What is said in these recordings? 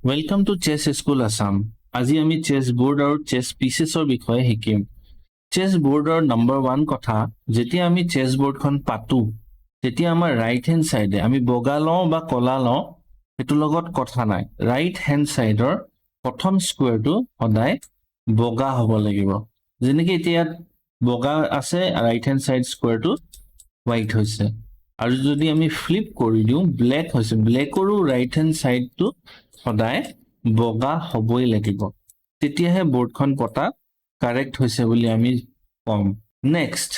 Welcome to chess school Assam. আজি আমি চেছ board আৰু চেছ পিচেছৰ বিষয়ে শিকিম। চেছ বোৰ্ডৰ নম্বৰ 1 কথা, যেতিয়া আমি চেছ বোৰ্ডখন পাতো তেতিয়া আমাৰ ৰাইট হেণ্ড সাইডে আমি বগা লওঁ বা কলা লওঁ সেইটো লগত কথা নাই। ৰাইট হেণ্ড সাইডৰ প্ৰথম স্কোয়াৰটো সদায় বগা হ'ব লাগিব। যেনেকৈ এতিয়া বগা আছে, ৰাইট হেণ্ড সাইড স্কোয়াৰটো হোৱাইট হৈছে। আৰু যদি আমি ফ্লিপ কৰি দিওঁ ব্লেক হৈছে, ব্লেকৰো ৰাইট হেণ্ড সাইডটো সদায় বগা হ'বই লাগিব, তেতিয়াহে বোৰ্ডখন পতা কাৰেক্ট হৈছে বুলি আমি কম। নেক্সট,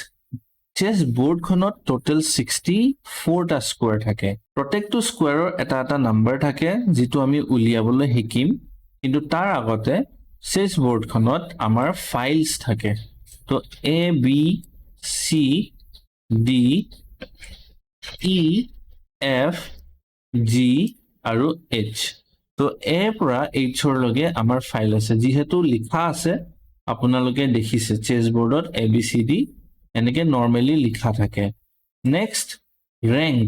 চেছ বোৰ্ডখনত টোটেল 64টা স্কোয়াৰ থাকে। প্ৰত্যেকটো স্কোয়াৰৰ এটা এটা নাম্বাৰ থাকে যিটো আমি উলিয়াবলৈ শিকিম, কিন্তু তাৰ আগতে চেছ বোৰ্ডখনত আমাৰ ফাইলছ থাকে। তো A B C D E F G আৰু এইচ। তো এ পৰা এইচৰ লগে আমাৰ ফাইল আছে, যিহেতু লিখা আছে আপোনালোকে দেখিছে চেছ বোৰ্ডত এ বি চি ডি এনেকে নৰ্মেলি লিখা থাকে। Next, rank.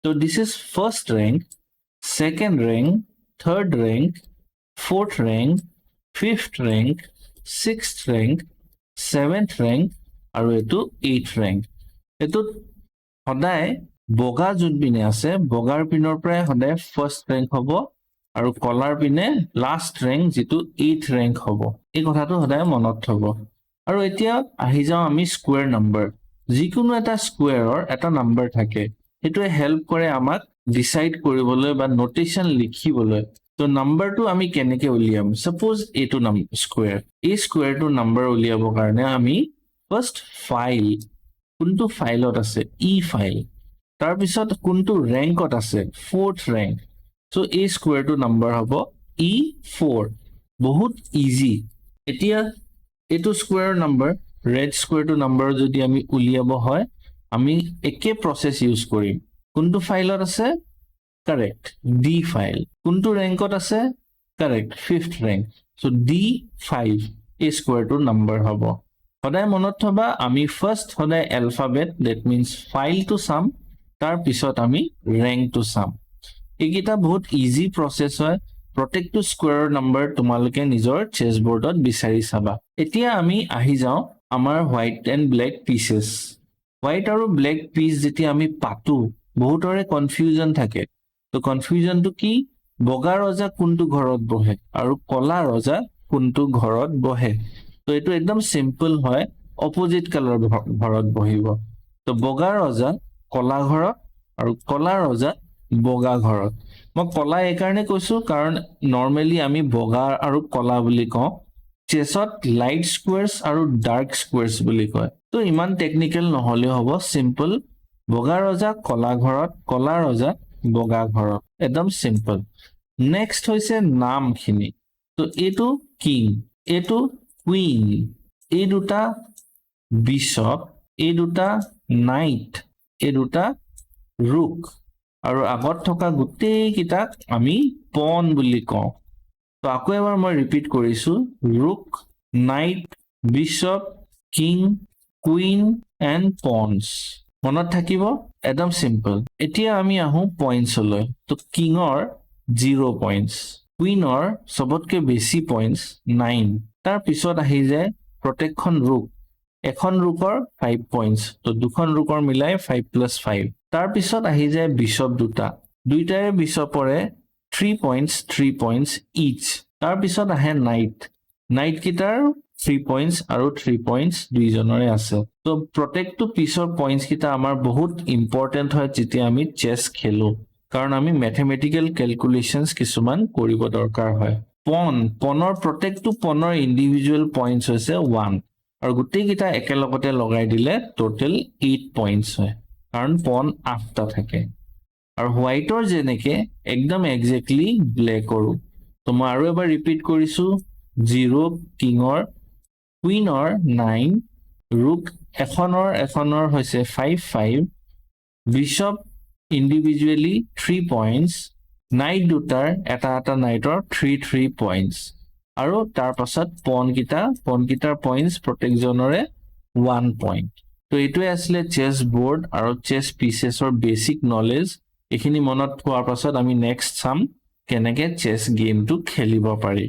তো this is first rank, second rank, third rank, fourth rank, fifth rank, sixth rank, seventh rank আৰু এইটো এইথ ৰেংক। এইটো সদায় বগা যোন পিনে আছে বগাৰ পিনৰ পৰাই সদায় ফাৰ্ষ্ট ৰেংক হ'ব আৰু কলাৰ পিনে লাষ্ট ৰেংক যিটো এইথ ৰেংক হ'ব। এই কথাটো সদায় মনত থব। আৰু এতিয়া আহি যাওঁ আমি স্কোয়াৰ নাম্বাৰ। যিকোনো এটা স্কোয়াৰৰ এটা নাম্বাৰ থাকে, সেইটোৱে হেল্প কৰে আমাক ডিসাইড কৰিবলৈ বা নোটেশন লিখিবলৈ। তো নাম্বাৰটো আমি কেনেকৈ উলিয়াম? সাপোজ এইটো স্কোয়াৰ, এই স্কোয়াৰটোৰ নাম্বাৰ উলিয়াবৰ কাৰণে আমি ফাৰ্ষ্ট ফাইল, কোনটো ফাইলত আছে ই ফাইল, তাৰপিছত কোনটো ৰেংকত আছে ফোৰ্থ ৰেংক। সো এই স্কোয়াৰটো নাম্বাৰ হ'ব E4। বহুত ইজি। এতিয়া এইটো স্কোয়াৰ নাম্বাৰ, ৰেড স্কোয়াৰটো নাম্বাৰ যদি আমি উলিয়াব হয় আমি একে প্ৰসেস ইউজ কৰিম। কোনটো ফাইলত আছে? Correct D file. কোনটো ৰেংকত আছে? Correct fifth rank. So D5 এই স্কোয়াৰটোৰ নাম্বাৰ হ'ব। সদায় মনত থবা আমি ফাৰ্ষ্ট সদায় এলফাবেট, দ্যাট মিন্স ফাইলটো চাম, তাৰ পিছত আমি ৰেংকটো চাম। এইকেইটা বহুত ইজি প্ৰসেস হয়। প্ৰত্যেকটো স্কোয়াৰৰ নাম্বাৰ তোমালোকে নিজৰ চেছ বোৰ্ডত বিচাৰি চাবা। এতিয়া আমি আহি যাওঁ আমাৰ white and black pieces. White আৰু ব্লেক পিচ যেতিয়া আমি পাতো বহুতৰে কনফিউজন থাকে। তো কনফিউজনটো কি? বগা ৰজা কোনটো ঘৰত বহে আৰু কলা ৰজা কোনটো ঘৰত বহে। তো এইটো একদম সিম্পল হয়, অপোজিট কালাৰ ঘৰত বহিব। তো বগা ৰজা কলা ঘৰত আৰু কলা ৰজা বগা ঘৰত। মই কলা এইকাৰণে কৈছো কাৰণ নৰ্মেলি আমি বগা আৰু কলা বুলি কওঁ, চেছত লাইট স্কোয়াৰ্স আৰু ডাৰ্ক স্কোয়াৰ্স বুলি কয়। তো ইমান টেকনিক্যাল নহলেও হ'ব, সিম্পল বগা ৰজা কলা ঘৰত, কলা ৰজা বগা ঘৰত, একদম সিম্পল। নেক্সট হৈছে নামখিনি। তো এইটো কিং, এইটো কুইন, এই দুটা বিশপ, এই দুটা নাইট, এই দুটা ৰুক, আৰু আগত থকা গোটেই কিটাক আমি পন বুলি কওঁ। তো আকৌ এবাৰ মই ৰিপিট কৰিছো, rook, knight, bishop, king, queen and pawns. মনত থাকিব, একদম সিম্পল। এতিয়া আমি আহো পইণ্টছলৈ। তো কিঙৰ 0 পইণ্টছ, কুইনৰ সবতকে বেছি পইণ্টছ 9, তাৰ পিছত আহি যায় প্ৰত্যেকখন ৰুক। এখন ৰুকৰ 5 পইণ্টছ, তো দুখন ৰুকৰ মিলাই 5 + 5। তাৰ পিছত আহি যায় বিশপ দুটা, দুইটাৰে বিশপৰে 3 পইণ্টছ 3 পইণ্টছ ইচ। তাৰ পিছত আহে নাইট, নাইট কিটাৰ 3 পইণ্টছ আৰু 3 পইণ্টছ দুইজনৰে আছে। তো প্ৰত্যেকটো পিছৰ পইণ্টছ কিটা আমাৰ বহুত ইম্পৰ্টেন্ট হয় যেতিয়া আমি চেছ খেলো, কাৰণ আমি মেথমেটিক্যাল ক্যালকুলেশনস কিছুমান কৰিব দৰকাৰ হয়। পনৰ প্ৰত্যেকটো পনৰ ইন্ডিভিজুৱেল পইণ্টছ হৈছে 1, আৰু গোটেই কিটা একেলগতে লগাই দিলে টোটেল 8 পইণ্টছ হয়, কাৰণ পন 8টা থাকে। আৰু হোৱাইটৰ যেনেকে একদম এক্সাক্টলি ব্লেকৰো। তো মই আৰু এবাৰ ৰিপিট কৰিছো, 0 কিঙৰ, কুইনৰ 9, ৰুক এখনৰ হৈছে 5, বিশপ ইন্ডিভিজুৱেলি 3 পইণ্টছ, নাইট দুটাৰ এটা এটা নাইটৰ 3 পইণ্টছ, আৰু তাৰ পাছত পনকিটাৰ পইণ্টছ প্ৰত্যেকজনৰে 1 পইণ্ট। তো এইটোৱে আছিলে চেছ বোৰ্ড আৰু চেছ পিচেছৰ বেসিক নলেজ। এইখিনি মনত পোৱাৰ পাছত আমি নেক্সট চাম কেনেকৈ চেছ গেমটো খেলিব পাৰি।